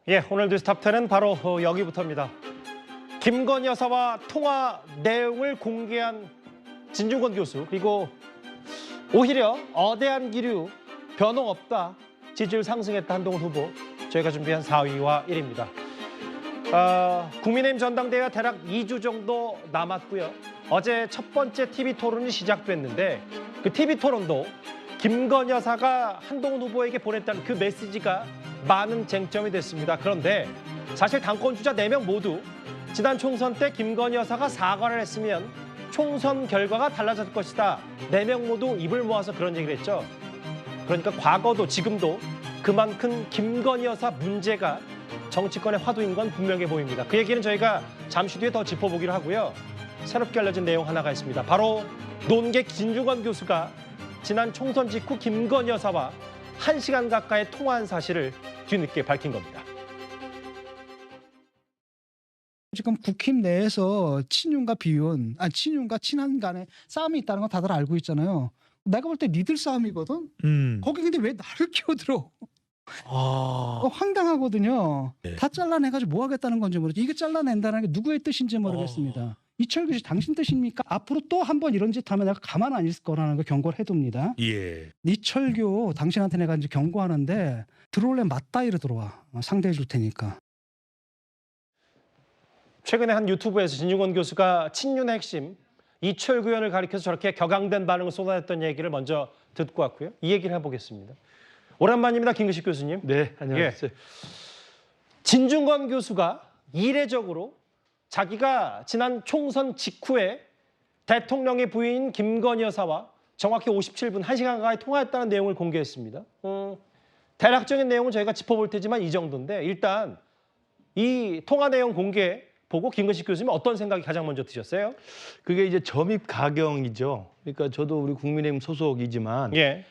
예, 오늘 뉴스 탑10은 바로 여기부터입니다. 김건희 여사와 통화 내용을 공개한 진중권 교수, 그리고 오히려 어대한 기류, 변동 없다, 지지율 상승했다 한동훈 후보, 저희가 준비한 4위와 1위입니다. 국민의힘 전당대회가 대략 2주 정도 남았고요. 어제 첫 번째 TV 토론이 시작됐는데 그 TV 토론도 김건희 여사가 한동훈 후보에게 보냈다는 그 메시지가 많은 쟁점이 됐습니다. 그런데 사실 당권 주자 4명 모두 지난 총선 때 김건희 여사가 사과를 했으면 총선 결과가 달라졌을 것이다. 4명 모두 입을 모아서 그런 얘기를 했죠. 그러니까 과거도 지금도 그만큼 김건희 여사 문제가 정치권의 화두인 건 분명해 보입니다. 그 얘기는 저희가 잠시 뒤에 더 짚어보기로 하고요. 새롭게 알려진 내용 하나가 있습니다. 바로 논객 진중권 교수가 지난 총선 직후 김건희 여사와 1시간 가까이 통화한 사실을 뒤늦게 밝힌 겁니다. 지금 국힘 내에서 친윤과 비윤, 친윤과 친한 간에 싸움이 있다는 건 다들 알고 있잖아요. 내가 볼 때 니들 싸움이거든. 거기 근데 왜 나를 끼어들어? 황당하거든요. 네. 다 잘라내가지고 뭐 하겠다는 건지 모르지. 이게 잘라낸다는 게 누구의 뜻인지 모르겠습니다. 이철규 씨 당신 뜻입니까? 앞으로 또 한 번 이런 짓 하면 내가 가만 안 있을 거라는 거 경고를 해둡니다. 예. 이철규 당신한테 내가 이제 경고하는데 들어올래 맞다이로 들어와. 상대해 줄 테니까. 최근에 한 유튜브에서 진중권 교수가 친윤의 핵심 이철규 의원을 가리켜서 저렇게 격앙된 반응을 쏟아냈던 얘기를 먼저 듣고 왔고요. 이 얘기를 해보겠습니다. 오랜만입니다, 김근식 교수님. 네, 안녕하세요. 진중권 교수가 이례적으로 자기가 지난 총선 직후에 대통령의 부인 김건희 여사와 정확히 57분, 1시간 가까이 통화했다는 내용을 공개했습니다. 대략적인 내용은 저희가 짚어볼 테지만 이 정도인데 일단 이 통화 내용 공개 보고 김근식 교수님 어떤 생각이 가장 먼저 드셨어요? 그게 이제 점입 가경이죠. 그러니까 저도 우리 국민의힘 소속이지만 예.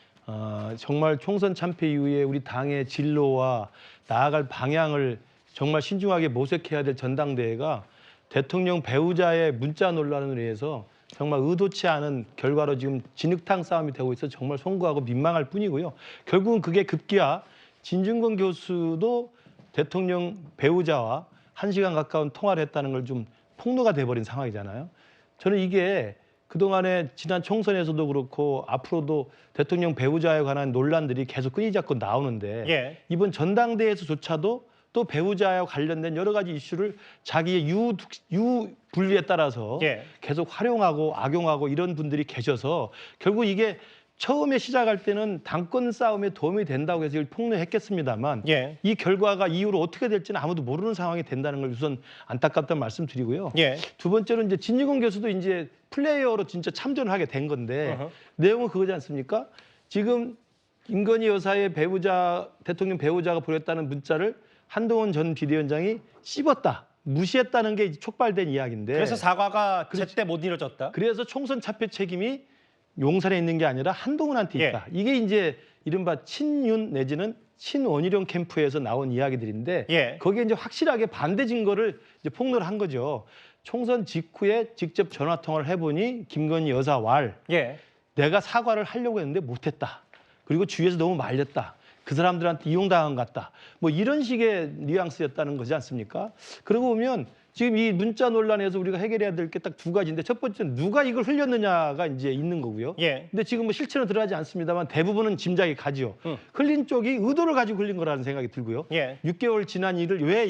정말 총선 참패 이후에 우리 당의 진로와 나아갈 방향을 정말 신중하게 모색해야 될 전당대회가 대통령 배우자의 문자 논란으로 인해서 정말 의도치 않은 결과로 지금 진흙탕 싸움이 되고 있어 정말 송구하고 민망할 뿐이고요. 결국은 그게 급기야 진중권 교수도 대통령 배우자와 1시간 가까운 통화를 했다는 걸 좀 폭로가 돼버린 상황이잖아요. 저는 이게 그동안에 지난 총선에서도 그렇고 앞으로도 대통령 배우자에 관한 논란들이 계속 끊이지 않고 나오는데 예. 이번 전당대회에서조차도 또 배우자와 관련된 여러 가지 이슈를 자기의 유분리에 따라서 예. 계속 활용하고 악용하고 이런 분들이 계셔서 결국 이게 처음에 시작할 때는 당권 싸움에 도움이 된다고 해서 이걸 폭로했겠습니다만 예. 이 결과가 이후로 어떻게 될지는 아무도 모르는 상황이 된다는 걸 우선 안타깝다는 말씀 드리고요. 예. 두 번째로 이제 진중권 교수도 이제 플레이어로 진짜 참전을 하게 된 건데 어허. 내용은 그거지 않습니까? 지금 김건희 여사의 배우자, 대통령 배우자가 보냈다는 문자를 한동훈 전 비대위원장이 씹었다, 무시했다는 게 촉발된 이야기인데 그래서 사과가 제때 못 이뤄졌다. 그래서 총선 차패 책임이 용산에 있는 게 아니라 한동훈한테 있다. 이게 이제 이른바 친윤 내지는 친원희룡 캠프에서 나온 이야기들인데 예. 거기에 이제 확실하게 반대 증거를 이제 폭로를 한 거죠. 총선 직후에 직접 전화 통화를 해보니 김건희 여사 왈 예. 내가 사과를 하려고 했는데 못했다. 그리고 주위에서 너무 말렸다. 그 사람들한테 이용당한 것 같다. 뭐 이런 식의 뉘앙스였다는 거지 않습니까? 그러고 보면 지금 이 문자 논란에서 우리가 해결해야 될 게 딱 두 가지인데 첫 번째는 누가 이걸 흘렸느냐가 이제 있는 거고요. 예. 근데 지금 뭐 실체는 들어가지 않습니다만 대부분은 짐작이 가지요. 흘린 쪽이 의도를 가지고 흘린 거라는 생각이 들고요. 예. 6개월 지난 일을 왜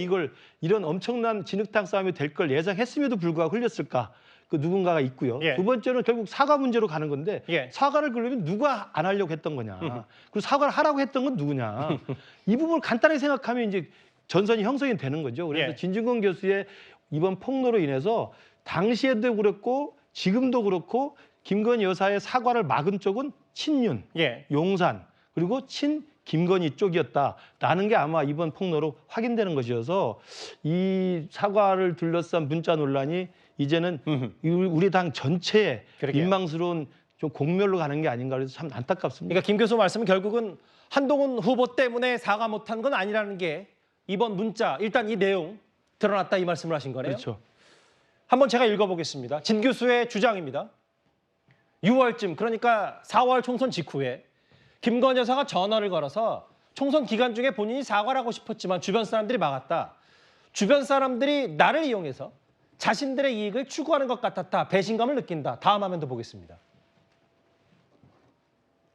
이런 엄청난 진흙탕 싸움이 될 걸 예상했음에도 불구하고 흘렸을까? 그 누군가가 있고요. 예. 두 번째는 결국 사과 문제로 가는 건데 예. 사과를 그러면 누가 안 하려고 했던 거냐. 그리고 사과를 하라고 했던 건 누구냐. 이 부분을 간단하게 생각하면 이제 전선이 형성이 되는 거죠. 그래서 예. 진중권 교수의 이번 폭로로 인해서 당시에도 그렇고 지금도 그렇고 김건희 여사의 사과를 막은 쪽은 친윤, 예. 용산 그리고 친 김건희 쪽이었다라는 게 아마 이번 폭로로 확인되는 것이어서 이 사과를 둘러싼 문자 논란이 이제는 우리 당 전체에 그러게요. 민망스러운 좀 공멸로 가는 게 아닌가 그래서 참 안타깝습니다. 그러니까 김 교수 말씀은 결국은 한동훈 후보 때문에 사과 못한 건 아니라는 게 이번 문자, 일단 이 내용 드러났다 이 말씀을 하신 거네요. 그렇죠. 한번 제가 읽어보겠습니다. 진 교수의 주장입니다. 6월쯤, 그러니까 4월 총선 직후에 김건희 여사가 전화를 걸어서 총선 기간 중에 본인이 사과를 하고 싶었지만 주변 사람들이 막았다. 주변 사람들이 나를 이용해서 자신들의 이익을 추구하는 것 같았다. 배신감을 느낀다. 다음 화면도 보겠습니다.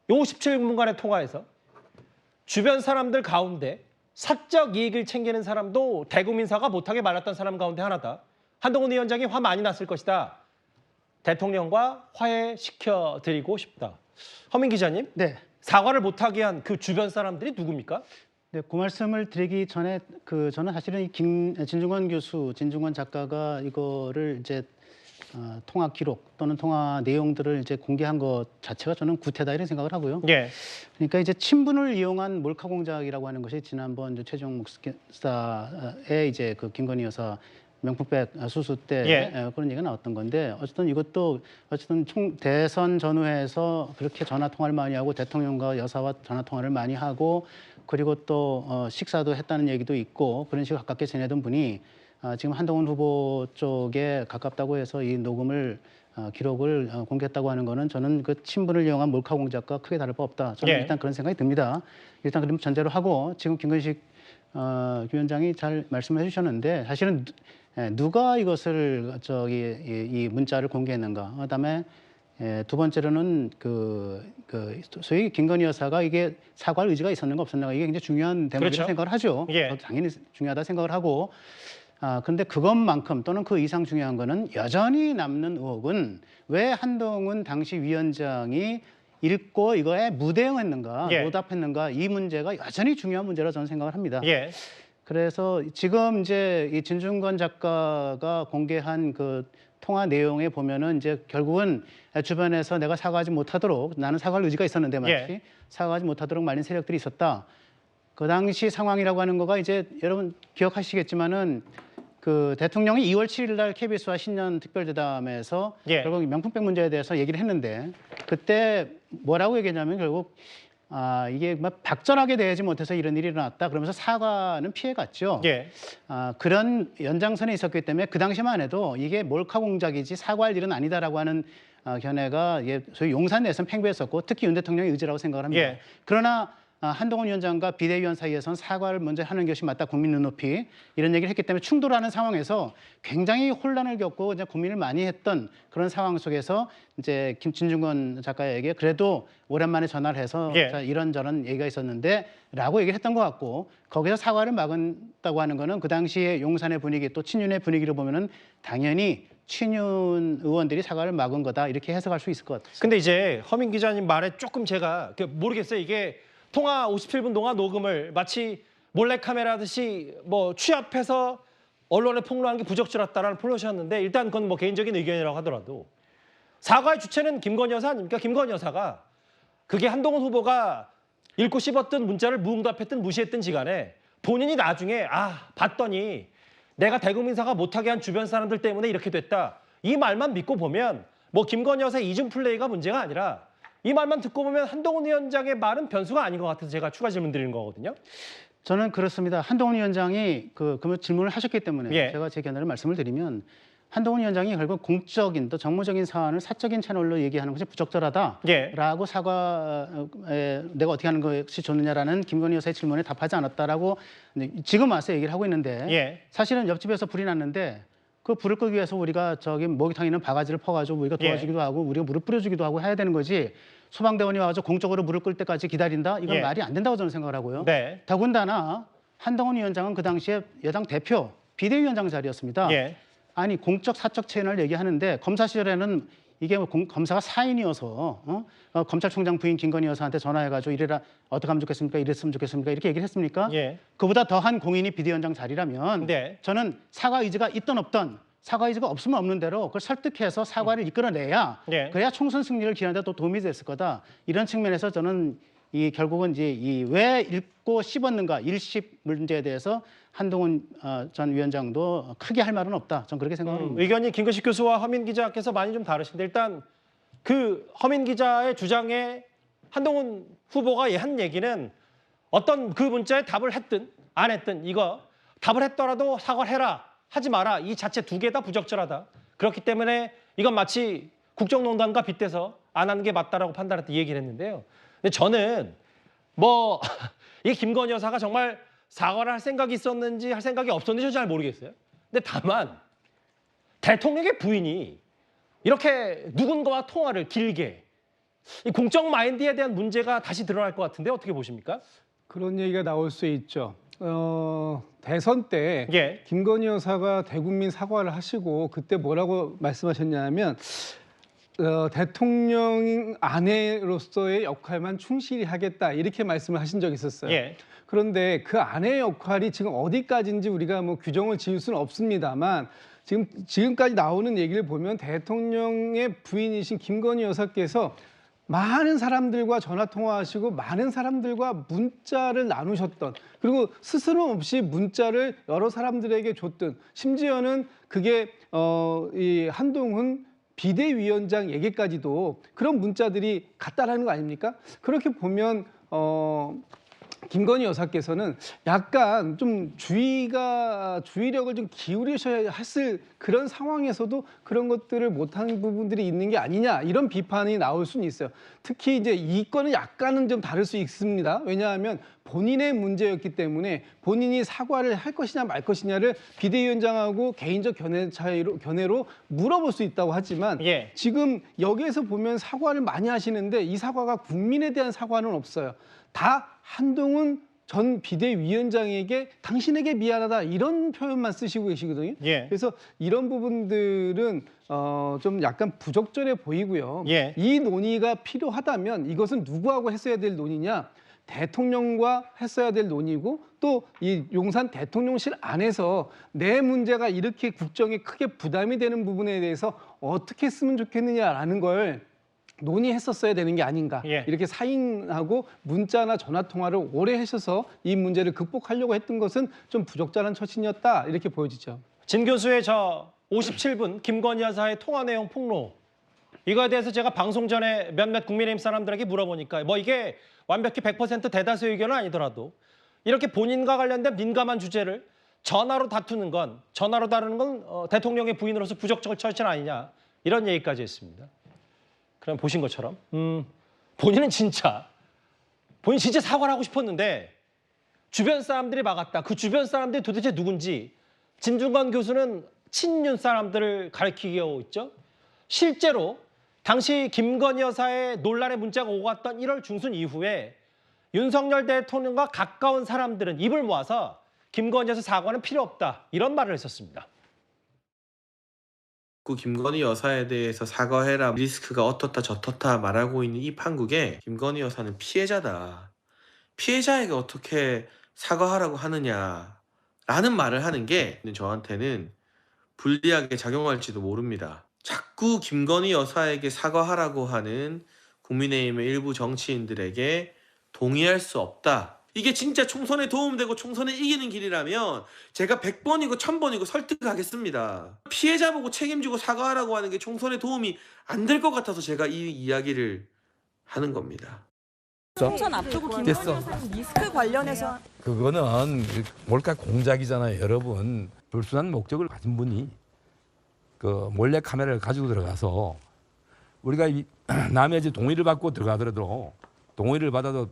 요 57분간의 통화에서 주변 사람들 가운데 사적 이익을 챙기는 사람도 대국민사가 못하게 말았던 사람 가운데 하나다. 한동훈 위원장이 화 많이 났을 것이다. 대통령과 화해시켜드리고 싶다. 허민 기자님, 네. 사과를 못하게 한 그 주변 사람들이 누굽니까? 네, 그 말씀을 드리기 전에 저는 사실은 이 진중권 교수, 진중권 작가가 이거를 이제 통화 기록 또는 통화 내용들을 이제 공개한 것 자체가 저는 구태다 이런 생각을 하고요. 예. 그러니까 이제 친분을 이용한 몰카 공작이라고 하는 것이 지난번 이제 최종 목사의 이제 그 김건희 여사 명품백 수수 때 그런 얘기가 나왔던 건데 어쨌든 이것도 어쨌든 대선 전후에서 그렇게 전화 통화를 많이 하고 대통령과 여사와 전화 통화를 많이 하고 그리고 또 식사도 했다는 얘기도 있고 그런 식으로 가깝게 지내던 분이 지금 한동훈 후보 쪽에 가깝다고 해서 이 녹음을 기록을 공개했다고 하는 거는 저는 그 친분을 이용한 몰카 공작과 크게 다를 바 없다. 저는 일단 그런 생각이 듭니다. 일단 그럼 전제로 하고 지금 김건식 위원장이 잘 말씀을 해주셨는데 사실은 누가 이것을 이 문자를 공개했는가. 그다음에 두 번째로는 소위 김건희 여사가 이게 사과할 의지가 있었는가 없었는가 이게 굉장히 중요한 대목이라고 그렇죠. 생각을 하죠. 예. 당연히 중요하다 생각을 하고 그런데 그것만큼 또는 그 이상 중요한 거는 여전히 남는 의혹은 왜 한동훈 당시 위원장이 읽고 이거에 무대응했는가, 노답했는가 이 문제가 여전히 중요한 문제라고 저는 생각을 합니다. 예. 그래서 지금 이제 이 진중권 작가가 공개한 그 통화 내용에 보면은 이제 결국은 주변에서 내가 사과하지 못하도록 나는 사과할 의지가 있었는데 마치 사과하지 못하도록 말린 세력들이 있었다. 그 당시 상황이라고 하는 거가 이제 여러분 기억하시겠지만은 그 대통령이 2월 7일 날 KBS와 신년 특별대담에서 결국 명품백 문제에 대해서 얘기를 했는데 그때 뭐라고 얘기했냐면 결국 이게 막 박전하게 대하지 못해서 이런 일이 일어났다. 그러면서 사과는 피해갔죠. 그런 연장선에 있었기 때문에 그 당시만 해도 이게 몰카 공작이지 사과할 일은 아니다라고 하는 견해가 소위 용산 내에서는 팽배했었고 특히 윤 대통령의 의지라고 생각을 합니다. 그러나 한동훈 위원장과 비대위원 사이에서는 사과를 먼저 하는 것이 맞다. 국민 눈높이 이런 얘기를 했기 때문에 충돌하는 상황에서 굉장히 혼란을 겪고 이제 고민을 많이 했던 그런 상황 속에서 이제 진중권 작가에게 그래도 오랜만에 전화를 해서 자, 이런저런 얘기가 있었는데라고 얘기를 했던 것 같고 거기서 사과를 막았다고 하는 거는 그 당시에 용산의 분위기 또 친윤의 분위기를 보면은 당연히 친윤 의원들이 사과를 막은 거다 이렇게 해석할 수 있을 것 같아요. 근데 이제 허민 기자님 말에 조금 제가 모르겠어요. 이게 통화 57분 동안 녹음을 마치 몰래카메라 하듯이 뭐 취합해서 언론에 폭로한 게 부적절했다라는 표현이셨는데 일단 그건 뭐 개인적인 의견이라고 하더라도 사과의 주체는 김건희 여사 아닙니까? 김건희 여사가 그게 한동훈 후보가 읽고 씹었던 문자를 무응답했든 무시했든 지간에 본인이 나중에 봤더니 내가 대국민사가 못하게 한 주변 사람들 때문에 이렇게 됐다. 이 말만 믿고 보면 뭐 김건희 여사의 이중 플레이가 문제가 아니라 이 말만 듣고 보면 한동훈 위원장의 말은 변수가 아닌 것 같아서 제가 추가 질문 드리는 거거든요. 저는 그렇습니다. 한동훈 위원장이 그 질문을 하셨기 때문에 제가 제 견해를 말씀을 드리면 한동훈 위원장이 결국 공적인 또 정무적인 사안을 사적인 채널로 얘기하는 것이 부적절하다라고 사과에 내가 어떻게 하는 것이 좋느냐라는 김건희 여사의 질문에 답하지 않았다라고 지금 와서 얘기를 하고 있는데 사실은 옆집에서 불이 났는데 그 불을 끄기 위해서 우리가 목욕탕에 있는 바가지를 퍼가지고 우리가 도와주기도 하고 우리가 물을 뿌려주기도 하고 해야 되는 거지 소방대원이 와서 공적으로 물을 끌 때까지 기다린다? 이건 말이 안 된다고 저는 생각을 하고요. 더군다나 한동훈 위원장은 그 당시에 여당 대표 비대위원장 자리였습니다. 아니 공적 사적 채널 얘기하는데 검사 시절에는 이게 검사가 사인이어서 검찰총장 부인 김건희 여사한테 전화해가지고 이래라 어떻게 하면 좋겠습니까? 이랬으면 좋겠습니까? 이렇게 얘기를 했습니까? 그보다 더한 공인이 비대위원장 자리라면 저는 사과 의지가 있든 없든 사과 의지가 없으면 없는 대로 그걸 설득해서 사과를 이끌어내야 그래야 총선 승리를 기하는 데 또 도움이 됐을 거다. 이런 측면에서 저는 결국은 이제 왜 읽고 씹었는가 일십 문제에 대해서 한동훈 전 위원장도 크게 할 말은 없다. 저는 그렇게 생각합니다. 의견이 김근식 교수와 허민 기자께서 많이 좀 다르신데 일단 그 허민 기자의 주장에 한동훈 후보가 한 얘기는 어떤 그 문자에 답을 했든 안 했든 이거 답을 했더라도 사과를 해라. 하지 마라. 이 자체 두 개 다 부적절하다. 그렇기 때문에 이건 마치 국정농단과 빗대서 안 하는 게 맞다라고 판단했다 이 얘기를 했는데요. 근데 저는 뭐 이 김건희 여사가 정말 사과를 할 생각이 있었는지 할 생각이 없었는지 저는 잘 모르겠어요. 근데 다만 대통령의 부인이 이렇게 누군가와 통화를 길게 이 공적 마인드에 대한 문제가 다시 드러날 것 같은데 어떻게 보십니까? 그런 얘기가 나올 수 있죠. 대선 때 예. 김건희 여사가 대국민 사과를 하시고 그때 뭐라고 말씀하셨냐면 대통령 아내로서의 역할만 충실히 하겠다 이렇게 말씀을 하신 적이 있었어요. 예. 그런데 그 아내의 역할이 지금 어디까지인지 우리가 뭐 규정을 지을 수는 없습니다만 지금까지 나오는 얘기를 보면 대통령의 부인이신 김건희 여사께서 많은 사람들과 전화 통화하시고 많은 사람들과 문자를 나누셨던, 그리고 스스럼 없이 문자를 여러 사람들에게 줬던, 심지어는 그게 이 한동훈 비대위원장 얘기까지도 그런 문자들이 갔다라는 거 아닙니까? 그렇게 보면 김건희 여사께서는 약간 좀 주의력을 좀 기울이셔야 했을 그런 상황에서도 그런 것들을 못하는 부분들이 있는 게 아니냐, 이런 비판이 나올 수는 있어요. 특히 이제 이 건은 약간은 좀 다를 수 있습니다. 왜냐하면 본인의 문제였기 때문에 본인이 사과를 할 것이냐 말 것이냐를 비대위원장하고 개인적 견해로 물어볼 수 있다고 하지만 예. 지금 여기에서 보면 사과를 많이 하시는데 이 사과가 국민에 대한 사과는 없어요. 다 한동훈 전 비대위원장에게 당신에게 미안하다 이런 표현만 쓰시고 계시거든요. 예. 그래서 이런 부분들은 좀 약간 부적절해 보이고요. 예. 이 논의가 필요하다면 이것은 누구하고 했어야 될 논의냐? 대통령과 했어야 될 논의고, 또 이 용산 대통령실 안에서 내 문제가 이렇게 국정에 크게 부담이 되는 부분에 대해서 어떻게 쓰면 좋겠느냐라는 걸 논의했었어야 되는 게 아닌가. 예. 이렇게 사인하고 문자나 전화 통화를 오래 하셔서 이 문제를 극복하려고 했던 것은 좀 부적절한 처신이었다, 이렇게 보여지죠. 진 교수의 저 57분 김건희 여사의 통화 내용 폭로, 이거에 대해서 제가 방송 전에 몇몇 국민의힘 사람들에게 물어보니까 뭐 이게 완벽히 100% 대다수 의견은 아니더라도 이렇게 본인과 관련된 민감한 주제를 전화로 다투는 건, 전화로 다루는 건 대통령의 부인으로서 부적절 처신 아니냐, 이런 얘기까지 했습니다. 그럼 보신 것처럼 본인 진짜 사과를 하고 싶었는데 주변 사람들이 막았다. 그 주변 사람들이 도대체 누군지 진중권 교수는 친윤 사람들을 가리키고 있죠. 실제로 당시 김건희 여사의 논란의 문자가 오고 갔던 1월 중순 이후에 윤석열 대통령과 가까운 사람들은 입을 모아서 김건희 여사 사과는 필요 없다, 이런 말을 했었습니다. 그 김건희 여사에 대해서 사과해라, 리스크가 어떻다 저떻다 말하고 있는 이 판국에 김건희 여사는 피해자다, 피해자에게 어떻게 사과하라고 하느냐라는 말을 하는 게 저한테는 불리하게 작용할지도 모릅니다. 자꾸 김건희 여사에게 사과하라고 하는 국민의힘의 일부 정치인들에게 동의할 수 없다. 이게 진짜 총선에 도움되고 총선에 이기는 길이라면 제가 100번이고 1000번이고 설득하겠습니다. 피해자 보고 책임지고 사과하라고 하는 게 총선에 도움이 안 될 것 같아서 제가 이 이야기를 하는 겁니다. 총선 앞두고 김건희 여사는 리스크 관련해서 그거는 몰카 공작이잖아요. 여러분, 불순한 목적을 가진 분이 그 몰래 카메라를 가지고 들어가서 우리가 남의 집 동의를 받고 들어가더라도 동의를 받아도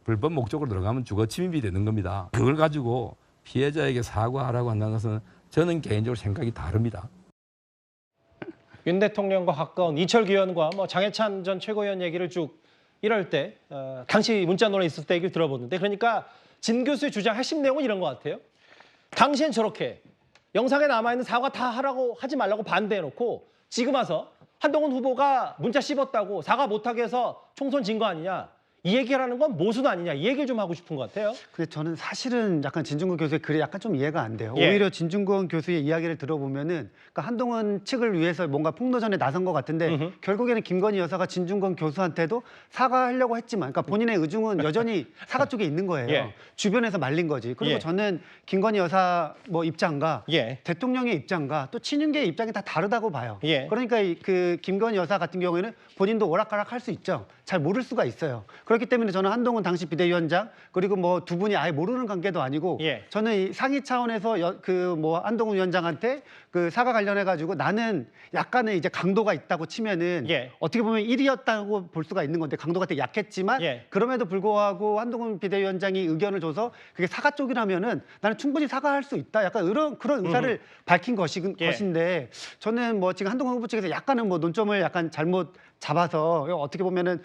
불법 목적으로 들어가면 주거 침입이 되는 겁니다. 그걸 가지고 피해자에게 사과하라고 한다는 것은 저는 개인적으로 생각이 다릅니다. 윤 대통령과 가까운 이철규 의원과 뭐 장해찬 전 최고위원 얘기를 쭉 이럴 때 당시 문자 논란이 있을 때 얘기를 들어보는데, 그러니까 진 교수의 주장 핵심 내용은 이런 것 같아요. 당시엔 저렇게 영상에 남아있는 사과 다 하라고 하지 말라고 반대해놓고 지금 와서 한동훈 후보가 문자 씹었다고 사과 못하게 해서 총선 진 거 아니냐, 이 얘기라는 건 모순 아니냐, 이 얘기를 좀 하고 싶은 것 같아요. 근데 저는 사실은 약간 진중권 교수의 글이 약간 좀 이해가 안 돼요. 예. 오히려 진중권 교수의 이야기를 들어보면은 그러니까 한동훈 측을 위해서 뭔가 폭로전에 나선 것 같은데 결국에는 김건희 여사가 진중권 교수한테도 사과하려고 했지만, 그러니까 본인의 의중은 여전히 사과 쪽에 있는 거예요. 예. 주변에서 말린 거지. 그리고 예. 저는 김건희 여사 뭐 입장과 예. 대통령의 입장과 또 친윤계의 입장이 다 다르다고 봐요. 예. 그러니까 그 김건희 여사 같은 경우에는 본인도 오락가락할 수 있죠. 잘 모를 수가 있어요. 그렇기 때문에 저는 한동훈 당시 비대위원장 그리고 뭐 두 분이 아예 모르는 관계도 아니고 예. 저는 이 상위 차원에서 그 뭐 한동훈 위원장한테 그 사과 관련해 가지고 나는 약간의 이제 강도가 있다고 치면은 예. 어떻게 보면 1위였다고 볼 수가 있는 건데 강도가 되게 약했지만 예. 그럼에도 불구하고 한동훈 비대위원장이 의견을 줘서 그게 사과 쪽이라면은 나는 충분히 사과할 수 있다. 약간 그런 의사를 밝힌 예. 것인데 저는 뭐 지금 한동훈 후보 측에서 약간은 뭐 논점을 약간 잘못 잡아서 어떻게 보면은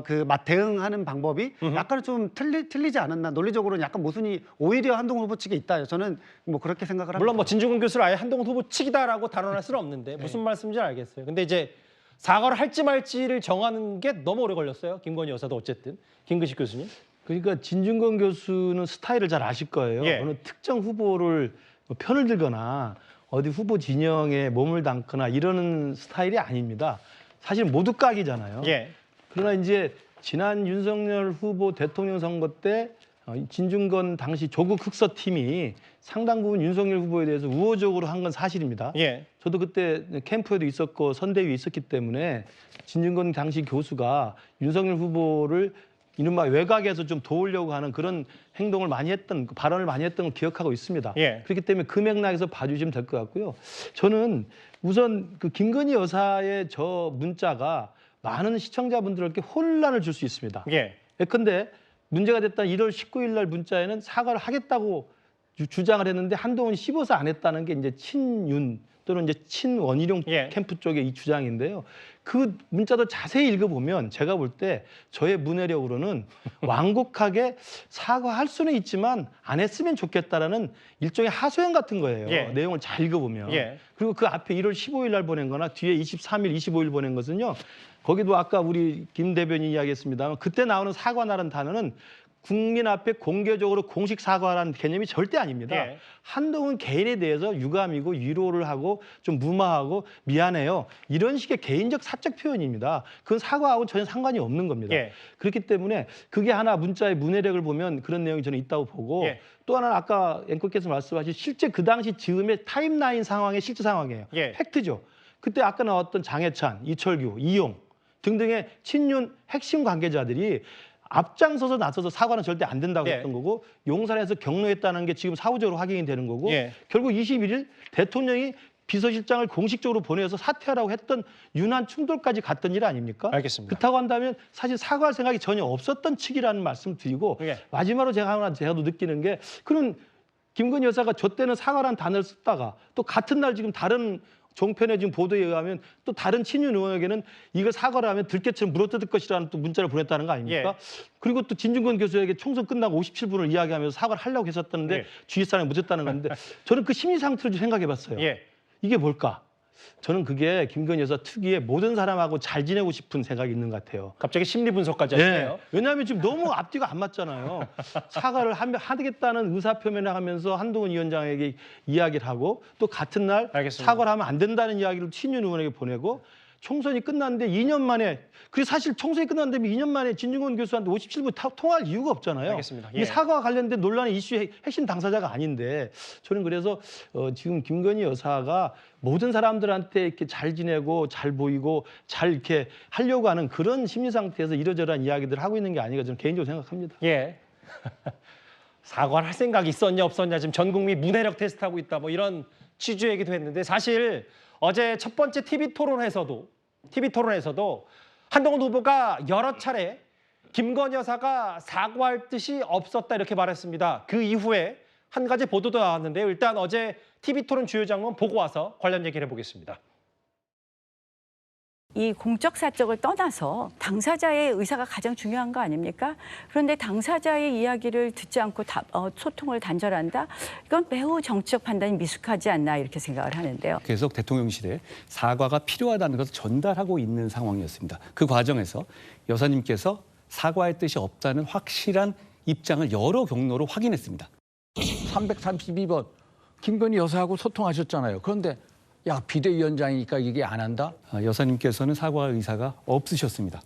그 대응하는 방법이 약간 좀 틀리지 않았나. 논리적으로는 약간 모순이 오히려 한동훈 후보 측에 있다. 저는 뭐 그렇게 생각을 합니다. 물론 뭐 진중권 교수를 아예 한동훈 후보 측이다라고 단언할 수는 없는데 무슨 말씀인지 알겠어요. 근데 이제 사과를 할지 말지를 정하는 게 너무 오래 걸렸어요. 김건희 여사도 어쨌든. 김근식 교수님. 그러니까 진중권 교수는 스타일을 잘 아실 거예요. 예. 어느 특정 후보를 뭐 편을 들거나 어디 후보 진영에 몸을 담거나 이러는 스타일이 아닙니다. 사실 모두 깍이잖아요. 예. 그러나 이제 지난 윤석열 후보 대통령 선거 때 진중권 당시 조국 흑서팀이 상당 부분 윤석열 후보에 대해서 우호적으로 한 건 사실입니다. 예. 저도 그때 캠프에도 있었고 선대위에 있었기 때문에 진중권 당시 교수가 윤석열 후보를 이른바 외곽에서 좀 도우려고 하는 그런 행동을 많이 했던, 발언을 많이 했던 걸 기억하고 있습니다. 예. 그렇기 때문에 그 맥락에서 봐주시면 될 것 같고요. 저는 우선 그 김건희 여사의 저 문자가 많은 시청자분들에게 혼란을 줄 수 있습니다. 예. 예컨대 문제가 됐던 1월 19일 날 문자에는 사과를 하겠다고 주장을 했는데 한동훈이 씹어서 안 했다는 게 이제 친윤 또는 이제 친원희룡 예. 캠프 쪽의 이 주장인데요. 그 문자도 자세히 읽어보면 제가 볼 때 저의 문해력으로는 완곡하게 사과할 수는 있지만 안 했으면 좋겠다라는 일종의 하소연 같은 거예요. 예. 내용을 잘 읽어보면. 예. 그리고 그 앞에 1월 15일 날 보낸 거나 뒤에 23일, 25일 보낸 것은요. 거기도 아까 우리 김 대변인이 이야기했습니다만 그때 나오는 사과라는 단어는 국민 앞에 공개적으로 공식 사과라는 개념이 절대 아닙니다. 예. 한동훈 개인에 대해서 유감이고 위로를 하고 좀 무마하고 미안해요. 이런 식의 개인적 사적 표현입니다. 그건 사과하고 전혀 상관이 없는 겁니다. 예. 그렇기 때문에 그게 하나 문자의 문해력을 보면 그런 내용이 저는 있다고 보고 예. 또 하나는 아까 앵커께서 말씀하신 실제 그 당시 즈음의 타임라인 상황의 실제 상황이에요. 예. 팩트죠. 그때 아까 나왔던 장해찬, 이철규, 이용 등등의 친윤 핵심 관계자들이 앞장서서 나서서 사과는 절대 안 된다고 예. 했던 거고 용산에서 격려했다는 게 지금 사후적으로 확인이 되는 거고 예. 결국 21일 대통령이 비서실장을 공식적으로 보내서 사퇴하라고 했던 유난 충돌까지 갔던 일 아닙니까? 알겠습니다. 그렇다고 한다면 사실 사과할 생각이 전혀 없었던 측이라는 말씀 드리고 예. 마지막으로 제가 느끼는 게 그런 김건희 여사가 저 때는 사과라는 단어를 썼다가 또 같은 날 지금 다른 종편의 지금 보도에 의하면 또 다른 친윤 의원에게는 이걸 사과를 하면 들깨처럼 물어뜯을 것이라는 또 문자를 보냈다는 거 아닙니까? 예. 그리고 또 진중권 교수에게 총선 끝나고 57분을 이야기하면서 사과를 하려고 했었다는데 예. 주위 사람이 못했다는 건데 저는 그 심리 상태를 좀 생각해 봤어요. 예. 이게 뭘까? 저는 그게 김건희 여사 특유의 모든 사람하고 잘 지내고 싶은 생각이 있는 것 같아요. 갑자기 심리 분석까지 하시네요. 왜냐하면 지금 너무 앞뒤가 안 맞잖아요. 사과를 하겠다는 의사 표명을 하면서 한동훈 위원장에게 이야기를 하고 또 같은 날 알겠습니다. 사과를 하면 안 된다는 이야기를 친윤 의원에게 보내고 총선이 끝났는데 2년 만에 그리고 사실 총선이 끝났는데 2년 만에 진중권 교수한테 57분 통화할 이유가 없잖아요. 알겠습니다. 예. 이게 사과와 관련된 논란의 이슈의 핵심 당사자가 아닌데 저는 그래서 지금 김건희 여사가 모든 사람들한테 이렇게 잘 지내고 잘 보이고 잘 이렇게 하려고 하는 그런 심리 상태에서 이러저러한 이야기들을 하고 있는 게 아닌가 저는 개인적으로 생각합니다. 예. 사과를 할 생각이 있었냐 없었냐 지금 전 국민 문해력 테스트하고 있다 뭐 이런 취지의 얘기도 했는데 사실 어제 첫 번째 TV 토론에서도 한동훈 후보가 여러 차례 김건희 여사가 사과할 뜻이 없었다 이렇게 말했습니다. 그 이후에 한 가지 보도도 나왔는데요. 일단 어제 TV 토론 주요 장면 보고 와서 관련 얘기를 해보겠습니다. 이 공적 사적을 떠나서 당사자의 의사가 가장 중요한 거 아닙니까? 그런데 당사자의 이야기를 듣지 않고 소통을 단절한다? 이건 매우 정치적 판단이 미숙하지 않나 이렇게 생각을 하는데요. 계속 대통령실에 사과가 필요하다는 것을 전달하고 있는 상황이었습니다. 그 과정에서 여사님께서 사과의 뜻이 없다는 확실한 입장을 여러 경로로 확인했습니다. 332번 김건희 여사하고 소통하셨잖아요. 그런데 야 비대위원장이니까 이게 안 한다? 여사님께서는 사과할 의사가 없으셨습니다.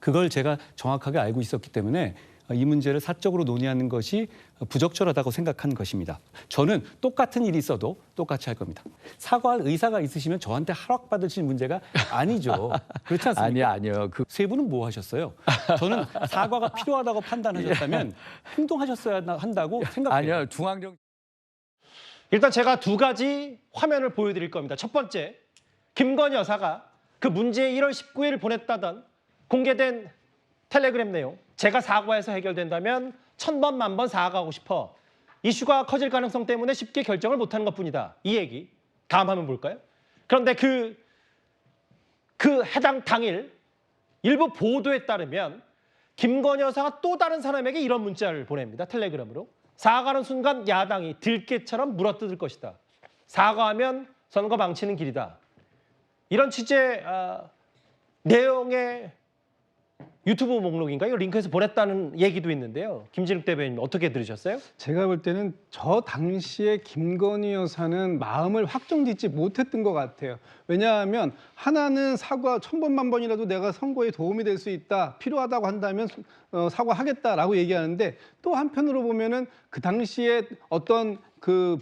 그걸 제가 정확하게 알고 있었기 때문에 이 문제를 사적으로 논의하는 것이 부적절하다고 생각한 것입니다. 저는 똑같은 일이 있어도 똑같이 할 겁니다. 사과할 의사가 있으시면 저한테 하락받으실 문제가 아니죠. 그렇지 않습니까? 아니요. 세 분은 뭐 하셨어요? 저는 사과가 필요하다고 판단하셨다면 행동하셨어야 한다고 생각해요. 아니요. 중앙정 일단 제가 두 가지 화면을 보여드릴 겁니다. 첫 번째, 김건희 여사가 그 문제의 1월 19일 보냈다던 공개된 텔레그램 내용. 제가 사과해서 해결된다면 1000번, 만번 사과하고 싶어. 이슈가 커질 가능성 때문에 쉽게 결정을 못하는 것뿐이다. 이 얘기. 다음 화면 볼까요? 그런데 그 해당 당일 일부 보도에 따르면 김건희 여사가 또 다른 사람에게 이런 문자를 보냅니다. 텔레그램으로. 사과하는 순간 야당이 들깨처럼 물어뜯을 것이다. 사과하면 선거 망치는 길이다. 이런 취지의 내용의 유튜브 목록인가요? 링크해서 보냈다는 얘기도 있는데요. 김진욱 대변인 어떻게 들으셨어요? 제가 볼 때는 저 당시에 김건희 여사는 마음을 확정짓지 못했던 것 같아요. 왜냐하면 하나는 사과 1000번 만번이라도 내가 선거에 도움이 될 수 있다, 필요하다고 한다면 사과하겠다라고 얘기하는데, 또 한편으로 보면은 그 당시에 어떤 그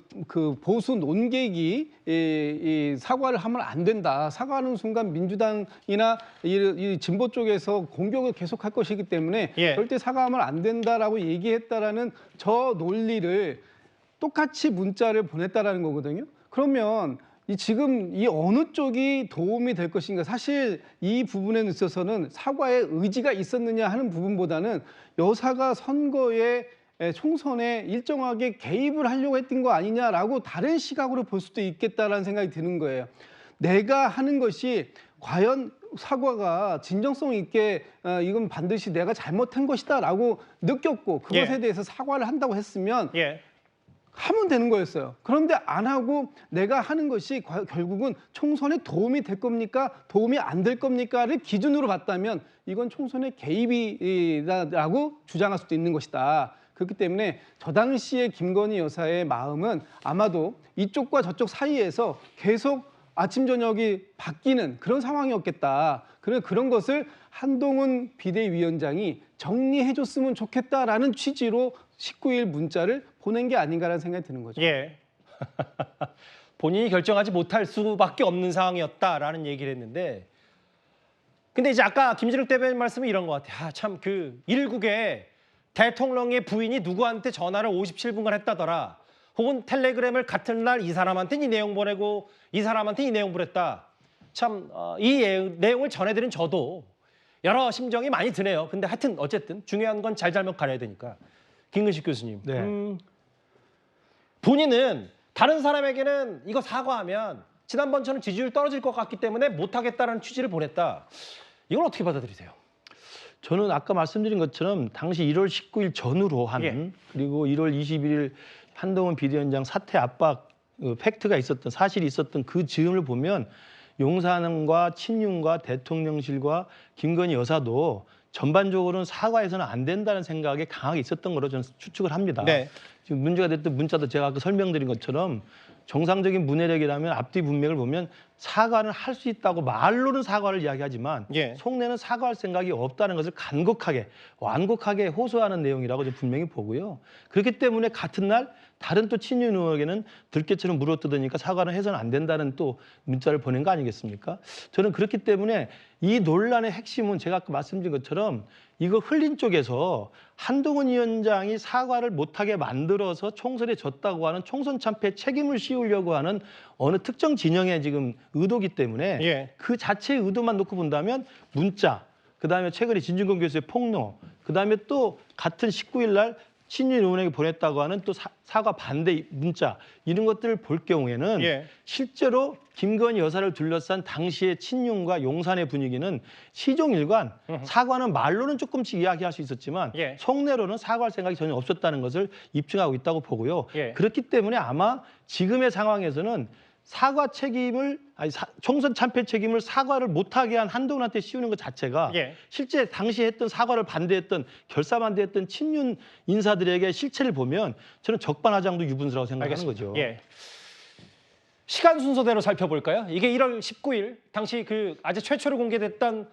보수 논객이 이 사과를 하면 안 된다. 사과하는 순간 민주당이나 이 진보 쪽에서 공격을 계속할 것이기 때문에 절대 사과하면 안 된다라고 얘기했다라는 저 논리를 똑같이 문자를 보냈다라는 거거든요. 그러면 지금 이 어느 쪽이 도움이 될 것인가? 사실 이 부분에 있어서는 사과의 의지가 있었느냐 하는 부분보다는 여사가 선거에 총선에 일정하게 개입을 하려고 했던 거 아니냐라고 다른 시각으로 볼 수도 있겠다라는 생각이 드는 거예요. 내가 하는 것이 과연 사과가 진정성 있게 이건 반드시 내가 잘못한 것이다라고 느꼈고 그것에 대해서 사과를 한다고 했으면 하면 되는 거였어요. 그런데 안 하고 내가 하는 것이 결국은 총선에 도움이 될 겁니까? 도움이 안 될 겁니까?를 기준으로 봤다면 이건 총선에 개입이라고 주장할 수도 있는 것이다. 그렇기 때문에 저 당시에 김건희 여사의 마음은 아마도 이쪽과 저쪽 사이에서 계속 아침 저녁이 바뀌는 그런 상황이었겠다. 그런 것을 한동훈 비대위원장이 정리해줬으면 좋겠다라는 취지로 19일 문자를 보낸 게 아닌가라는 생각이 드는 거죠. 예. 본인이 결정하지 못할 수밖에 없는 상황이었다라는 얘기를 했는데, 근데 이제 아까 김진욱 대변인 말씀은 이런 것 같아요. 참 그 일국에 대통령의 부인이 누구한테 전화를 57분간 했다더라. 혹은 텔레그램을 같은 날 이 사람한테 이 내용 보내고 이 사람한테 이 내용 보냈다. 참 이 내용을 전해드린 저도 여러 심정이 많이 드네요. 근데 하여튼 어쨌든 중요한 건 잘잘못 가려야 되니까. 김근식 교수님. 네. 본인은 다른 사람에게는 이거 사과하면 지난번처럼 지지율 떨어질 것 같기 때문에 못하겠다는 취지를 보냈다. 이걸 어떻게 받아들이세요? 저는 아까 말씀드린 것처럼 당시 1월 19일 전후로 한 그리고 1월 21일 한동훈 비대위원장 사퇴 압박 팩트가 있었던 사실이 있었던 그 즈음을 보면 용산과 친윤과 대통령실과 김건희 여사도 전반적으로는 사과해서는 안 된다는 생각에 강하게 있었던 거로 저는 추측을 합니다. 네. 지금 문제가 됐던 문자도 제가 아까 설명드린 것처럼 정상적인 문해력이라면 앞뒤 문맥을 보면 사과는 할 수 있다고 말로는 사과를 이야기하지만 속내는 사과할 생각이 없다는 것을 간곡하게 완곡하게 호소하는 내용이라고 저는 분명히 보고요. 그렇기 때문에 같은 날 다른 또 친윤 의원에게는 들깨처럼 물어뜯으니까 사과는 해서는 안 된다는 또 문자를 보낸 거 아니겠습니까? 저는 그렇기 때문에 이 논란의 핵심은 제가 아까 말씀드린 것처럼 이거 흘린 쪽에서 한동훈 위원장이 사과를 못하게 만들어서 총선에 졌다고 하는 총선 참패 책임을 씌우려고 하는 어느 특정 진영의 지금 의도기 때문에 그 자체의 의도만 놓고 본다면 문자, 그다음에 최근에 진중권 교수의 폭로, 그다음에 또 같은 19일 날 친윤 의원에게 보냈다고 하는 또 사과 반대 문자 이런 것들을 볼 경우에는 실제로 김건희 여사를 둘러싼 당시의 친윤과 용산의 분위기는 시종일관 사과는 말로는 조금씩 이야기할 수 있었지만 속내로는 사과할 생각이 전혀 없었다는 것을 입증하고 있다고 보고요. 그렇기 때문에 아마 지금의 상황에서는 사과 책임을 총선 참패 책임을 사과를 못하게 한 한동훈한테 씌우는 것 자체가 실제 당시에 했던 사과를 반대했던 결사반대했던 친윤 인사들에게 실체를 보면 저는 적반하장도 유분수라고 생각하는 거죠. 시간 순서대로 살펴볼까요? 이게 1월 19일 당시 그 아직 최초로 공개됐던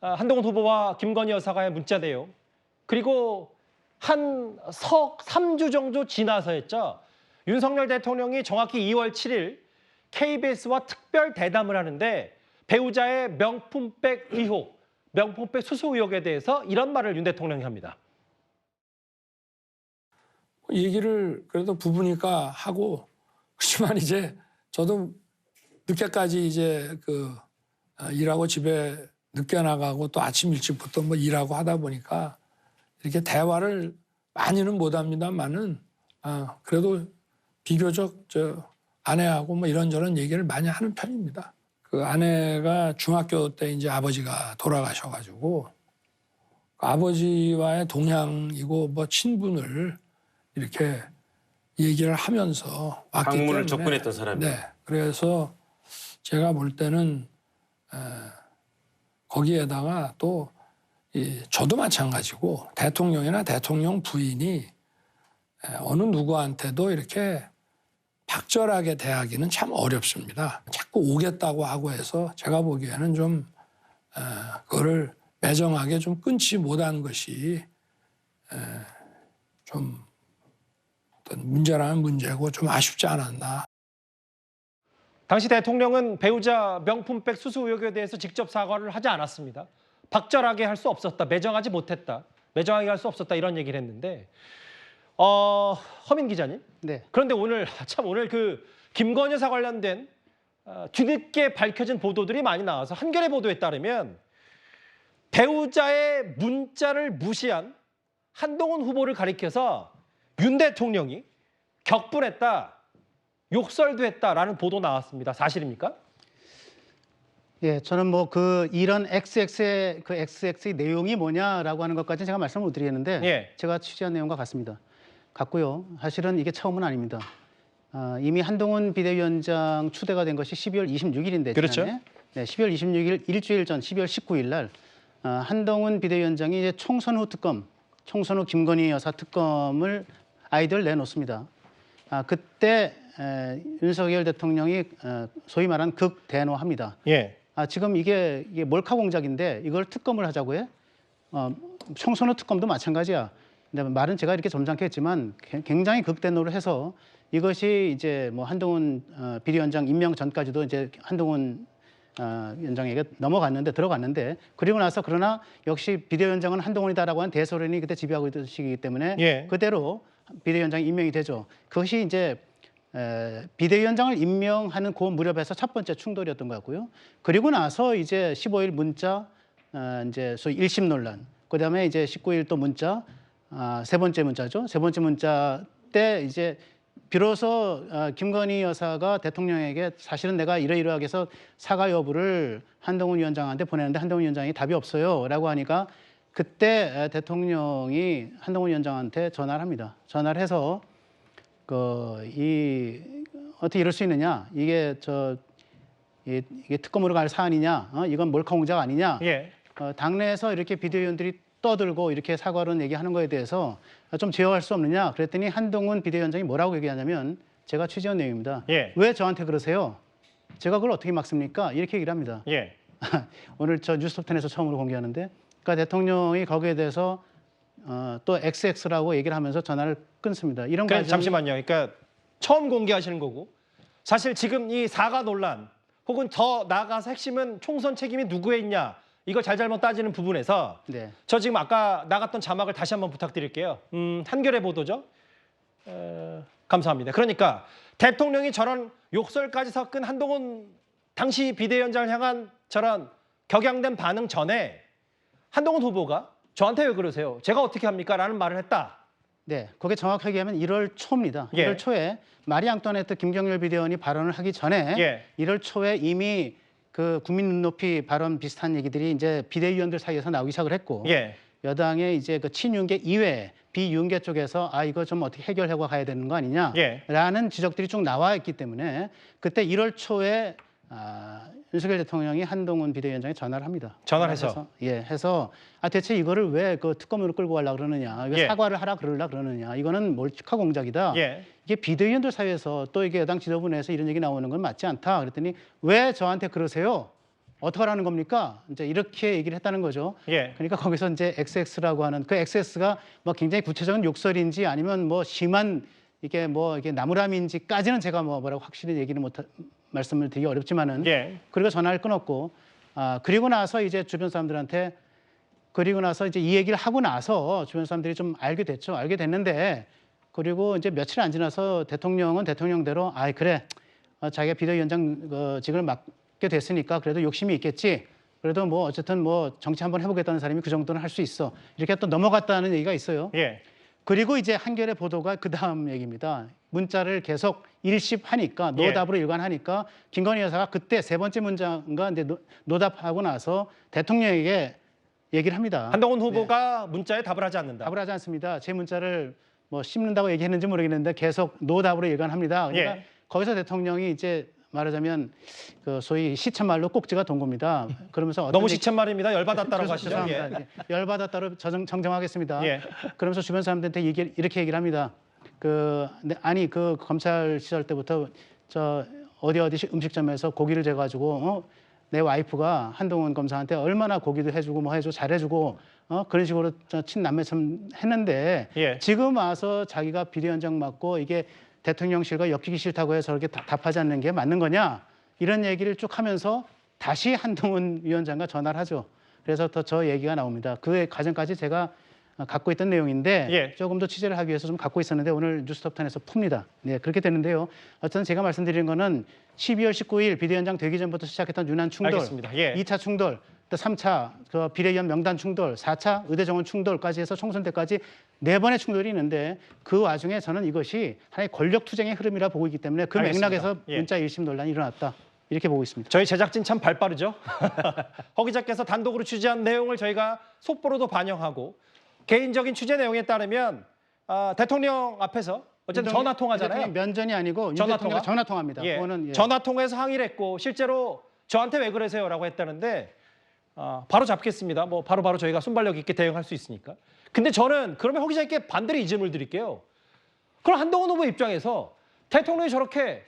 한동훈 후보와 김건희 여사가의 문자 내용, 그리고 한 3주 정도 지나서였죠. 윤석열 대통령이 정확히 2월 7일 KBS와 특별 대담을 하는데 배우자의 명품백 의혹, 명품백 수수 의혹에 대해서 이런 말을 윤 대통령이 합니다. 얘기를 그래도 부부니까 하고, 그렇지만 이제 저도 늦게까지 이제 일하고 집에 늦게 나가고 또 아침 일찍부터 뭐 일하고 하다 보니까 이렇게 대화를 많이는 못 합니다만은 그래도 비교적 아내하고 뭐 이런저런 얘기를 많이 하는 편입니다. 그 아내가 중학교 때 이제 아버지가 돌아가셔가지고 아버지와의 동향이고 뭐 친분을 이렇게 얘기를 하면서 왔기 때문에 방문을 접근했던 사람이에요. 네, 그래서 제가 볼 때는 거기에다가 또 저도 마찬가지고 대통령이나 대통령 부인이 어느 누구한테도 이렇게 박절하게 대하기는 참 어렵습니다. 자꾸 오겠다고 하고 해서 제가 보기에는 좀 그거를 매정하게 좀 끊지 못한 것이 좀 어떤 문제라는 문제고 좀 아쉽지 않았나. 당시 대통령은 배우자 명품백 수수 의혹에 대해서 직접 사과를 하지 않았습니다. 박절하게 할 수 없었다, 매정하지 못했다, 매정하게 할 수 없었다 이런 얘기를 했는데 허민 기자님. 네. 그런데 오늘 그 김건희 여사 관련된 뒤늦게 밝혀진 보도들이 많이 나와서 한겨레 보도에 따르면 배우자의 문자를 무시한 한동훈 후보를 가리켜서 윤 대통령이 격분했다, 욕설도 했다라는 보도 나왔습니다. 사실입니까? 예, 저는 뭐 이런 XX의 XX의 내용이 뭐냐라고 하는 것까지는 제가 말씀을 못 드리겠는데 예. 제가 취재한 내용과 같고요. 사실은 이게 처음은 아닙니다. 이미 한동훈 비대위원장 추대가 된 것이 12월 26일인데 그렇죠. 네, 12월 26일 일주일 전 12월 19일 날 한동훈 비대위원장이 이제 총선 후 김건희 여사 특검을 아이디어를 내놓습니다. 그때 윤석열 대통령이 소위 말하는 극대노합니다. 예. 지금 이게 몰카 공작인데 이걸 특검을 하자고 해? 총선 후 특검도 마찬가지야. 근데 말은 제가 이렇게 점잖게 했지만 굉장히 극대노를 해서 이것이 이제 뭐 한동훈 비대위원장 임명 전까지도 이제 한동훈 위원장에게 들어갔는데 그리고 나서 그러나 역시 비대위원장은 한동훈이다라고 한 대소론이 그때 지배하고 있던 시기이기 때문에 예. 그대로 비대위원장이 임명이 되죠. 그것이 이제 비대위원장을 임명하는 그 무렵에서 첫 번째 충돌이었던 것 같고요. 그리고 나서 이제 15일 문자, 이제 소위 1심 논란, 그다음에 이제 19일 또 문자, 세 번째 문자죠. 세 번째 문자 때 이제 비로소 김건희 여사가 대통령에게 사실은 내가 이러이러하게 해서 사과 여부를 한동훈 위원장한테 보내는데 한동훈 위원장이 답이 없어요라고 하니까 그때 대통령이 한동훈 위원장한테 전화를 합니다. 전화를 해서 어떻게 이럴 수 있느냐? 이게 특검으로 갈 사안이냐? 이건 몰카 공작 아니냐? 예. 당내에서 이렇게 비대위원들이 떠들고 이렇게 사과론 얘기하는 거에 대해서 좀 제어할 수 없느냐? 그랬더니 한동훈 비대위원장이 뭐라고 얘기하냐면 제가 취재한 내용입니다. 예. 왜 저한테 그러세요? 제가 그걸 어떻게 막습니까? 이렇게 얘기를 합니다. 예. 오늘 저 뉴스톱10에서 처음으로 공개하는데 그러니까 대통령이 거기에 대해서 또 XX라고 얘기를 하면서 전화를 끊습니다. 이런 과정이 잠시만요. 그러니까 처음 공개하시는 거고 사실 지금 이 사과 논란 혹은 더 나아가서 핵심은 총선 책임이 누구에 있냐 이걸 잘잘못 따지는 부분에서 네. 저 지금 아까 나갔던 자막을 다시 한번 부탁드릴게요. 한겨레 보도죠. 감사합니다. 그러니까 대통령이 저런 욕설까지 섞은 한동훈 당시 비대위원장을 향한 저런 격양된 반응 전에 한동훈 후보가 저한테 왜 그러세요? 제가 어떻게 합니까? 라는 말을 했다. 네, 그게 정확하게 하면 1월 초입니다. 예. 1월 초에 마리 앙뚜아네트 김경률 비대위원이 발언을 하기 전에 예. 1월 초에 이미 그 국민 눈높이 발언 비슷한 얘기들이 이제 비대위원들 사이에서 나오기 시작을 했고 예. 여당의 이제 그 친윤계 이외에 비윤계 쪽에서 이거 좀 어떻게 해결하고 가야 되는 거 아니냐라는 지적들이 쭉 나와 있기 때문에 그때 1월 초에 윤석열 대통령이 한동훈 비대위원장에 전화를 합니다. 전화를 해서 해서 대체 이거를 왜 그 특검으로 끌고 가려고 그러느냐, 왜 예. 사과를 하라 그러느냐, 이거는 몰카 공작이다. 예. 이게 비대위원들 사이에서 또 이게 여당 지도부 내에서 이런 얘기 나오는 건 맞지 않다. 그랬더니 왜 저한테 그러세요? 어떡하라는 겁니까? 이제 이렇게 얘기를 했다는 거죠. 예. 그러니까 거기서 이제 XX라고 하는 그 XX가 뭐 굉장히 구체적인 욕설인지 아니면 뭐 심한 이게 뭐 이게 나무람인지까지는 제가 뭐라고 확실히 얘기를 말씀을 드리기 어렵지만은 예. 그리고 전화를 끊었고 그리고 나서 이제 주변 사람들한테 그리고 나서 이제 이 얘기를 하고 나서 주변 사람들이 좀 알게 됐죠. 알게 됐는데 그리고 이제 며칠 안 지나서 대통령은 대통령대로 아 그래 자기가 비대위원장 직을 맡게 됐으니까 그래도 욕심이 있겠지. 그래도 뭐 어쨌든 뭐 정치 한번 해보겠다는 사람이 그 정도는 할 수 있어. 이렇게 또 넘어갔다는 얘기가 있어요. 예. 그리고 이제 한겨레 보도가 그 다음 얘기입니다. 문자를 계속 일십하니까 노답으로 일관하니까 김건희 여사가 그때 세 번째 문자인가 이제 노답하고 나서 대통령에게 얘기를 합니다. 한동훈 후보가 문자에 답을 하지 않는다. 답을 하지 않습니다. 제 문자를 뭐 씹는다고 얘기했는지 모르겠는데 계속 노답으로 일관합니다. 그러니까 거기서 대통령이 이제 말하자면 그 소위 시쳇말로 꼭지가 돈 겁니다. 그러면서 너무 시쳇말입니다. 열받았다라고 하시죠. 죄송합니다. 예. 열받았다로 정정하겠습니다. 예. 그러면서 주변 사람들한테 이렇게 얘기를 합니다. 아니 그 검찰 시절 때부터 저 어디 음식점에서 고기를 재가지고 내 와이프가 한동훈 검사한테 얼마나 고기도 해주고 뭐 해주고 잘해주고 그런 식으로 친남매처럼 했는데 지금 와서 자기가 비대위원장 맡고 이게 대통령실과 엮이기 싫다고 해서 저렇게 답하지 않는 게 맞는 거냐 이런 얘기를 쭉 하면서 다시 한동훈 위원장과 전화를 하죠. 그래서 더 저 얘기가 나옵니다. 그 과정까지 제가 갖고 있던 내용인데 조금 더 취재를 하기 위해서 좀 갖고 있었는데 오늘 뉴스톱10에서 풉니다. 네, 그렇게 되는데요. 어쨌든 제가 말씀드린 거는 12월 19일 비대위원장 되기 전부터 시작했던 유난 충돌, 알겠습니다. 예. 2차 충돌, 또 3차 그 비례위원 명단 충돌, 4차 의대정원 충돌까지 해서 총선 때까지 4번의 충돌이 있는데 그 와중에 저는 이것이 하나의 권력 투쟁의 흐름이라 보고 있기 때문에 그 알겠습니다. 맥락에서 예. 문자 일심 논란이 일어났다. 이렇게 보고 있습니다. 저희 제작진 참 발빠르죠. 허 기자께서 단독으로 취재한 내용을 저희가 속보로도 반영하고 개인적인 취재 내용에 따르면 대통령 앞에서 어쨌든 전화 통화잖아요. 면전이 아니고 전화 통화? 전화 통화입니다. 예. 그거는 전화 통화에서 항의를 했고 실제로 저한테 왜 그러세요라고 했다는데 바로 잡겠습니다. 뭐 바로 저희가 순발력 있게 대응할 수 있으니까. 근데 저는 그러면 허 기자께 반대로 이 질문을 드릴게요. 그럼 한동훈 후보 입장에서 대통령이 저렇게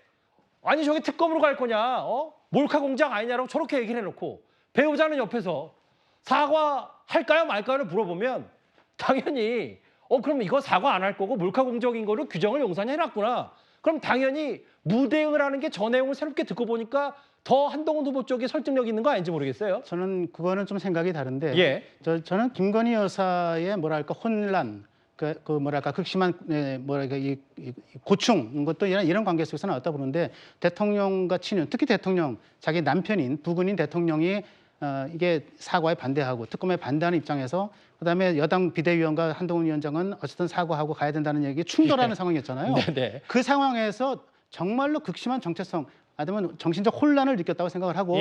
아니 저게 특검으로 갈 거냐, 몰카 공작 아니냐라고 저렇게 얘기를 해놓고 배우자는 옆에서 사과할까요 말까요를 물어보면 당연히 그럼 이거 사과 안 할 거고 몰카 공작인 거를 규정을 용산이 해놨구나. 그럼 당연히 무대응을 하는 게 저 내용을 새롭게 듣고 보니까 더 한동훈 후보 쪽에 설득력 있는 거 아닌지 모르겠어요. 저는 그거는 좀 생각이 다른데 저는 김건희 여사의 뭐랄까 혼란 그 뭐랄까 극심한 뭐랄까 이 고충 것도 이런 관계 속에서 나왔다 보는데 대통령과 친윤 특히 대통령 자기 남편인 부근인 대통령이 이게 사과에 반대하고 특검에 반대하는 입장에서 그다음에 여당 비대위원과 한동훈 위원장은 어쨌든 사과하고 가야 된다는 얘기 충돌하는 상황이었잖아요. 네네. 그 상황에서 정말로 극심한 정체성 아니면 정신적 혼란을 느꼈다고 생각을 하고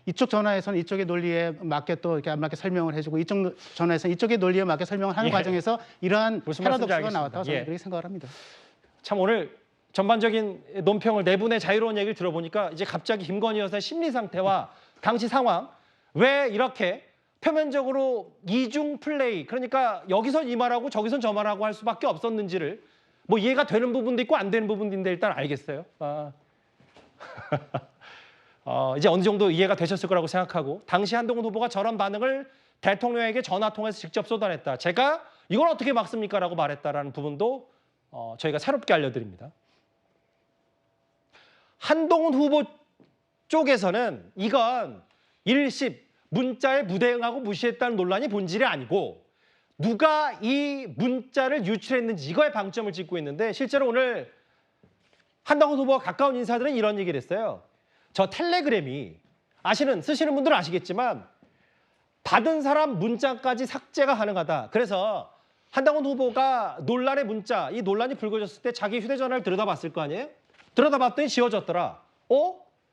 이쪽 전화에서는 이쪽의 논리에 맞게 또 이렇게 안 맞게 설명을 해주고 이쪽 전화에서는 이쪽의 논리에 맞게 설명을 하는 과정에서 이러한 패러독스가 나왔다고 저는 그렇게 생각을 합니다. 참 오늘 전반적인 논평을 네 분의 자유로운 얘기를 들어보니까 이제 갑자기 김건희 여사의 심리 상태와 당시 상황 왜 이렇게 표면적으로 이중 플레이 그러니까 여기선 이 말하고 저기선 저 말하고 할 수밖에 없었는지를 뭐 이해가 되는 부분도 있고 안 되는 부분도 있는데 일단 알겠어요. 이제 어느 정도 이해가 되셨을 거라고 생각하고 당시 한동훈 후보가 저런 반응을 대통령에게 전화 통해서 직접 쏟아냈다. 제가 이걸 어떻게 막습니까? 라고 말했다라는 부분도 저희가 새롭게 알려드립니다. 한동훈 후보 쪽에서는 이건 일십 문자에 무대응하고 무시했다는 논란이 본질이 아니고 누가 이 문자를 유출했는지 이거에 방점을 찍고 있는데 실제로 오늘 한동훈 후보와 가까운 인사들은 이런 얘기를 했어요. 저 텔레그램이 쓰시는 분들은 아시겠지만 받은 사람 문자까지 삭제가 가능하다. 그래서 한동훈 후보가 논란의 문자, 이 논란이 불거졌을 때 자기 휴대전화를 들여다봤을 거 아니에요? 들여다봤더니 지워졌더라.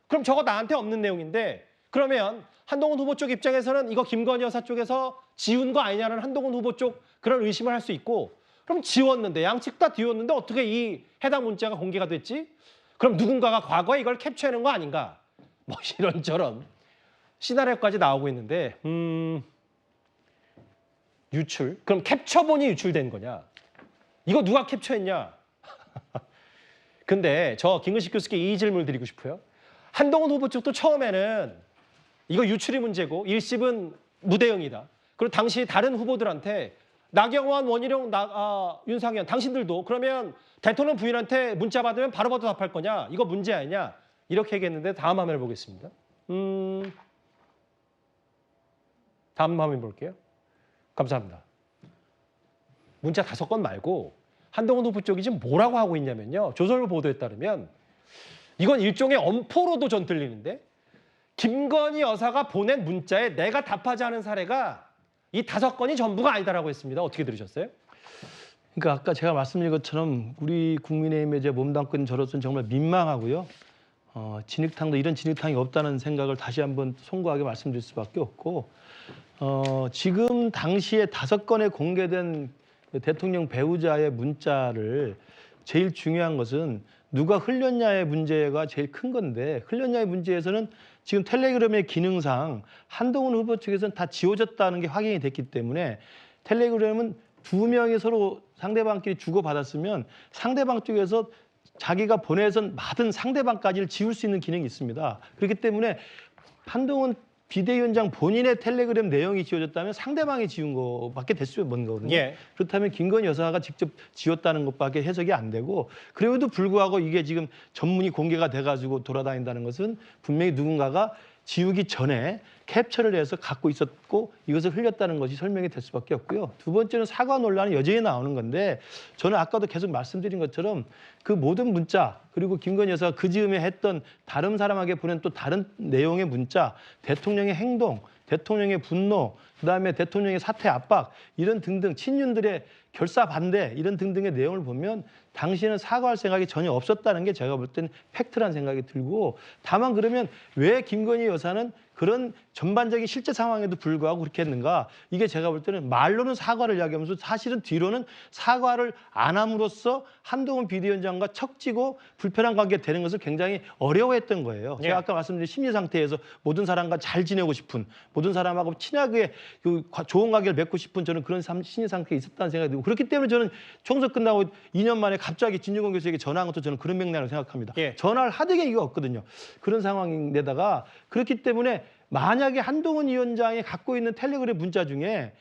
그럼 저거 나한테 없는 내용인데 그러면 한동훈 후보 쪽 입장에서는 이거 김건희 여사 쪽에서 지운 거 아니냐는 한동훈 후보 쪽 그런 의심을 할 수 있고 그럼 지웠는데 양측 다 지웠는데 어떻게 이 해당 문자가 공개가 됐지? 그럼 누군가가 과거에 이걸 캡처해놓은 거 아닌가? 뭐 이런저런 시나리오까지 나오고 있는데 유출? 그럼 캡처본이 유출된 거냐? 이거 누가 캡처했냐? 근데 저 김근식 교수께 이 질문을 드리고 싶어요. 한동훈 후보 쪽도 처음에는 이거 유출이 문제고 1심은 무대응이다. 그리고 당시 다른 후보들한테 나경원, 원희룡, 윤상현 당신들도 그러면 대통령 부인한테 문자 받으면 바로 답할 거냐? 이거 문제 아니냐? 이렇게 얘기했는데 다음 화면을 보겠습니다. 다음 화면 볼게요. 감사합니다. 문자 5건 말고 한동훈 후보 쪽이 지금 뭐라고 하고 있냐면요. 조선일보 보도에 따르면 이건 일종의 엄포로도 전 들리는데 김건희 여사가 보낸 문자에 내가 답하지 않은 사례가 이 5건이 전부가 아니다라고 했습니다. 어떻게 들으셨어요? 그러니까 아까 제가 말씀드린 것처럼 우리 국민의힘의 이제 몸담고 있는 저로서는 정말 민망하고요. 진흙탕도 이런 진흙탕이 없다는 생각을 다시 한번 송구하게 말씀드릴 수밖에 없고 지금 당시에 5건에 공개된 대통령 배우자의 문자를 제일 중요한 것은 누가 흘렸냐의 문제가 제일 큰 건데 흘렸냐의 문제에서는 지금 텔레그램의 기능상 한동훈 후보 측에서는 다 지워졌다는 게 확인이 됐기 때문에 텔레그램은 2명이 서로 상대방끼리 주고받았으면 상대방 쪽에서 자기가 보내서 받은 상대방까지를 지울 수 있는 기능이 있습니다. 그렇기 때문에 한동훈 비대위원장 본인의 텔레그램 내용이 지워졌다면 상대방이 지운 것밖에 될 수 없는 거거든요. 예. 그렇다면 김건희 여사가 직접 지웠다는 것밖에 해석이 안 되고 그래도 불구하고 이게 지금 전문이 공개가 돼가지고 돌아다닌다는 것은 분명히 누군가가 지우기 전에 캡처를 해서 갖고 있었고 이것을 흘렸다는 것이 설명이 될 수밖에 없고요. 두 번째는 사과 논란이 여전히 나오는 건데 저는 아까도 계속 말씀드린 것처럼 그 모든 문자 그리고 김건희 여사가 그 즈음에 했던 다른 사람에게 보낸 또 다른 내용의 문자, 대통령의 행동, 대통령의 분노, 그다음에 대통령의 사퇴 압박 이런 등등 친윤들의 결사 반대 이런 등등의 내용을 보면 당시에는 사과할 생각이 전혀 없었다는 게 제가 볼 때는 팩트라는 생각이 들고 다만 그러면 왜 김건희 여사는 그런 전반적인 실제 상황에도 불구하고 그렇게 했는가? 이게 제가 볼 때는 말로는 사과를 이야기하면서 사실은 뒤로는 사과를 안 함으로써 한동훈 비대위원장과 척지고 불편한 관계가 되는 것을 굉장히 어려워했던 거예요. 제가 아까 말씀드린 심리 상태에서 모든 사람과 잘 지내고 싶은 모든 사람하고 친하게 좋은 관계를 맺고 싶은 저는 그런 심리 상태에 있었다는 생각이 들고 그렇기 때문에 저는 총선 끝나고 2년 만에 갑자기 진중권 교수에게 전화한 것도 저는 그런 맥락으로 생각합니다. 전화를 하되게 이유가 없거든요. 그런 상황인데다가 그렇기 때문에 만약에 한동훈 위원장이 갖고 있는 텔레그램 문자 중에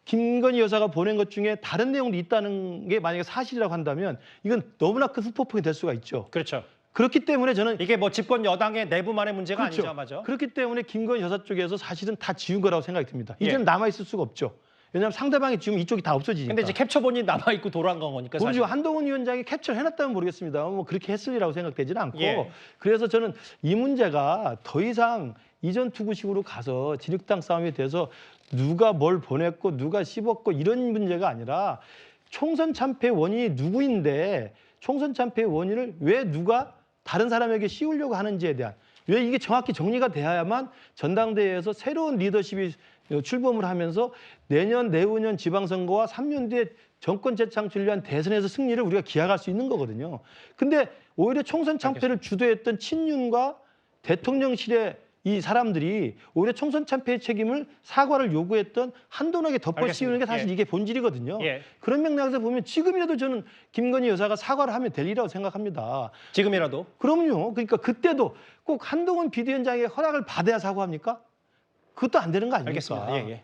김건희 여사가 보낸 것 중에 다른 내용도 있다는 게 만약에 사실이라고 한다면 이건 너무나 큰 후폭풍이 될 수가 있죠. 그렇죠. 그렇기 때문에 저는 이게 뭐 집권 여당의 내부만의 문제가 그렇죠. 아니죠, 맞아. 그렇기 때문에 김건희 여사 쪽에서 사실은 다 지운 거라고 생각이 듭니다. 이제는 남아 있을 수가 없죠. 왜냐하면 상대방이 지우면 이쪽이 다 없어지니까. 근데 이제 캡처본이 남아 있고 돌아간 거니까. 모르죠. 한동훈 위원장이 캡처를 해놨다면 모르겠습니다. 뭐 그렇게 했으리라고 생각되지는 않고. 그래서 저는 이 문제가 더 이상 이전 투구식으로 가서 진흙탕 싸움에 대해서 누가 뭘 보냈고 누가 씹었고 이런 문제가 아니라 총선 참패 원인이 누구인데 총선 참패 원인을 왜 누가 다른 사람에게 씌우려고 하는지에 대한 왜 이게 정확히 정리가 돼야만 전당대회에서 새로운 리더십이 출범을 하면서 내년 내후년 지방선거와 3년 뒤에 정권 재창출을 위한 대선에서 승리를 우리가 기약할 수 있는 거거든요. 근데 오히려 총선 참패를 주도했던 친윤과 대통령실의 이 사람들이 오히려 총선 참패의 책임을 사과를 요구했던 한동훈에게 덮어씌우는 게 사실 이게 본질이거든요. 그런 맥락에서 보면 지금이라도 저는 김건희 여사가 사과를 하면 될 일이라고 생각합니다. 지금이라도? 그럼요. 그러니까 그때도 꼭 한동훈 비대위원장의 허락을 받아야 사과합니까? 그것도 안 되는 거 아닙니까? 알겠습니다.